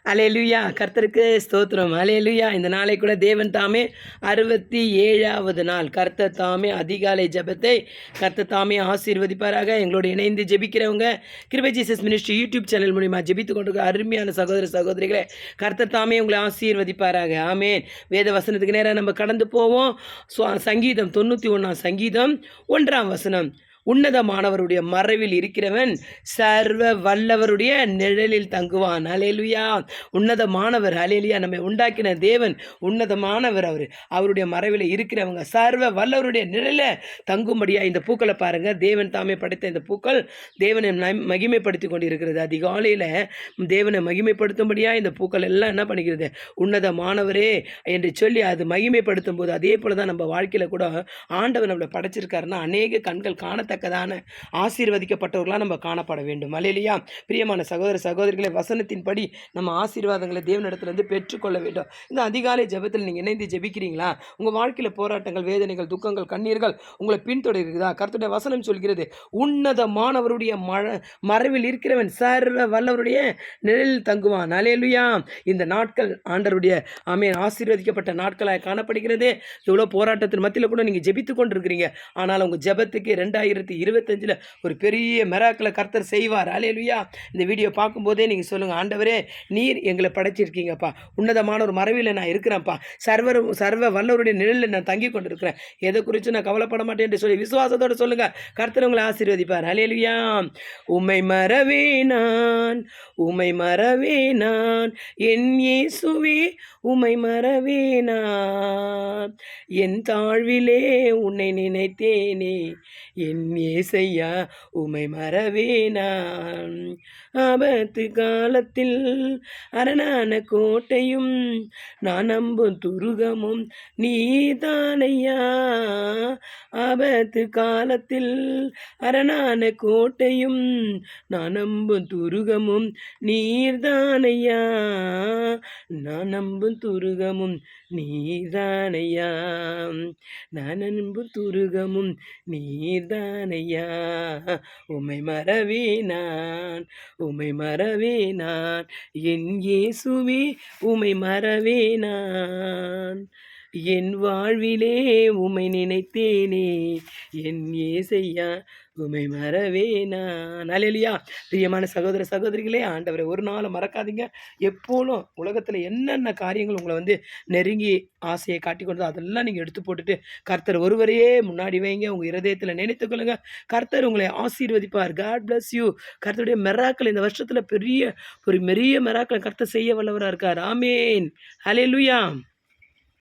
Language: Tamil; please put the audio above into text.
அல்லேலூயா! கர்த்தருக்கு ஸ்தோத்திரம். அல்லேலூயா! இந்த நாளை கூட தேவன் தாமே 67வது நாள் கர்த்தர் தாமே அதிகாலை ஜெபத்தை கர்த்தர் தாமே ஆசீர்வதிப்பாராக. எங்களோடு இணைந்து ஜெபிக்கிறவங்க கிருபை ஜீசஸ் மினிஸ்ட்ரி யூடியூப் சேனல் மூலியமா ஜெபித்து கொண்டிருக்கிற அருமையான சகோதர சகோதரிகளே, கர்த்தர் தாமே உங்களை ஆசீர்வதிப்பாராக. ஆமென். வேத வசனத்துக்கு நேரா நம்ம கடந்து போவோம். சங்கீதம் 91 சங்கீதம் 1 வசனம். உன்னதமானவருடைய மறைவில் இருக்கிறவன் சர்வ வல்லவருடைய நிழலில் தங்குவான். அல்லேலூயா! உன்னதமானவர், அல்லேலூயா! நம்மை உண்டாக்கின தேவன் உன்னதமானவர். அவருடைய மறைவில் இருக்கிறவங்க சர்வ வல்லவருடைய நிழல தங்கும்படியா இந்த பூக்களை பாருங்க. தேவன் தாமே படைத்த இந்த பூக்கள் தேவனை மகிமைப்படுத்தி கொண்டு இருக்கிறது. அதிகாலையில் தேவனை மகிமைப்படுத்தும்படியா இந்த பூக்கள் எல்லாம் என்ன பண்ணிக்கிறது? உன்னதமானவரே என்று சொல்லி அது மகிமைப்படுத்தும் போது அதே போல தான் நம்ம வாழ்க்கையில் கூட ஆண்டவர் நம்மளை படைச்சிருக்காருன்னா அநேக கண்கள் காணத்தக்கதான ஆசீர்வதிக்கப்பட்டவர்களாக நம்ம காணப்பட வேண்டும். அல்லேலூயா! பிரியமான சகோதர சகோதரிகளை, வசனத்தின்படி நம்ம ஆசீர்வாதங்களை தேவனிடத்திலிருந்து பெற்றுக்கொள்ள வேண்டும். இந்த அதிகாலை ஜெபத்தில் நீங்கள் இணைந்து ஜெபிக்கிறீங்களா? உங்கள் வாழ்க்கையில் போராட்டங்கள், வேதனைகள், துக்கங்கள், கண்ணீர்கள் உங்களை பின்தொடர்கிறதா? கர்த்தருடைய வசனம் சொல்கிறது, உன்னதமானவருடைய மறைவில் இருக்கிறவன் சர்வ வல்லவருடைய நிழலில் தங்குவான். அல்லேலூயா! இந்த நாட்கள் ஆண்டவருடைய ஆசீர்வதிக்கப்பட்ட நாட்களாக காணப்படுகிறது. எவ்வளோ போராட்டத்தின் மத்தியில் கூட நீங்கள் ஜெபித்து கொண்டிருக்கிறீங்க. ஆனால் உங்கள் ஜெபத்துக்கு 2025 ஒரு பெரிய மிராக்கிளை கர்த்தர் செய்வார். அல்லேலூயா! இந்த வீடியோ பார்க்கும்போதே நீங்கள் சொல்லுங்கள், ஆண்டவரே நீர் எங்களை படைச்சிருக்கீங்கப்பா, உன்னதமான ஒரு மறைவில் நான் இருக்கிறேன்ப்பா, சர்வ வல்லவருடைய நிழலில் நான் தங்கி கொண்டு இருக்கிறேன், எதை குறித்து நான் கவலைப்பட மாட்டேன் என்று சொல்லி விசுவாசத்தோடு சொல்லுங்கள். கர்த்தர் உங்களை ஆசீர்வதிப்பார். அல்லேலூயா! உம்மை மறவே நான், உம்மை மறவே நான், என் இயேசுவே உம்மை மறவே நான், என் தாழ்விலே உன்னை நினைத்தேனே, என் ஏசையா உமை மறவே நான், ஆபத்து காலத்தில் அரணான கோட்டையும் நான் நம்பும் துருகமும் நீதானையா, ஆபத்து காலத்தில் அரணான கோட்டையும் நான் நம்பும் துருகமும் நீர்தானையா, நான் நம்பும் துருகமும் நீர்தானையா, நான் நம்பும் துருகமும் நீர்தானையா, உம்மை மறவே நான், உம்மை மறவே நான், என் இயேசுவே உம்மை மறவே நான், என் வாழ்விலே உம்மை நினைத்தேனே, என் இயேசையா உம்மை மறவே நான். அல்லேலூயா! பிரியமான சகோதர சகோதரிகளே, ஆண்டவரை ஒரு நாளும் மறக்காதீங்க. எப்போதும் உலகத்தில் என்னென்ன காரியங்கள் உங்களை நெருங்கி ஆசையை காட்டி கொண்டதோ அதெல்லாம் நீங்கள் எடுத்து போட்டுட்டு கர்த்தர் ஒருவரையே முன்னாடி வைங்க. உங்கள் இருதயத்தில் நினைத்துக்கொள்ளுங்க. கர்த்தர் உங்களை ஆசீர்வதிப்பார். God bless you. கர்த்தருடைய மெராக்கள் இந்த வருஷத்தில் பெரிய மெராக்களை கர்த்தர் செய்ய வல்லவராக இருக்கார். ஆமேன். அல்லேலூயா!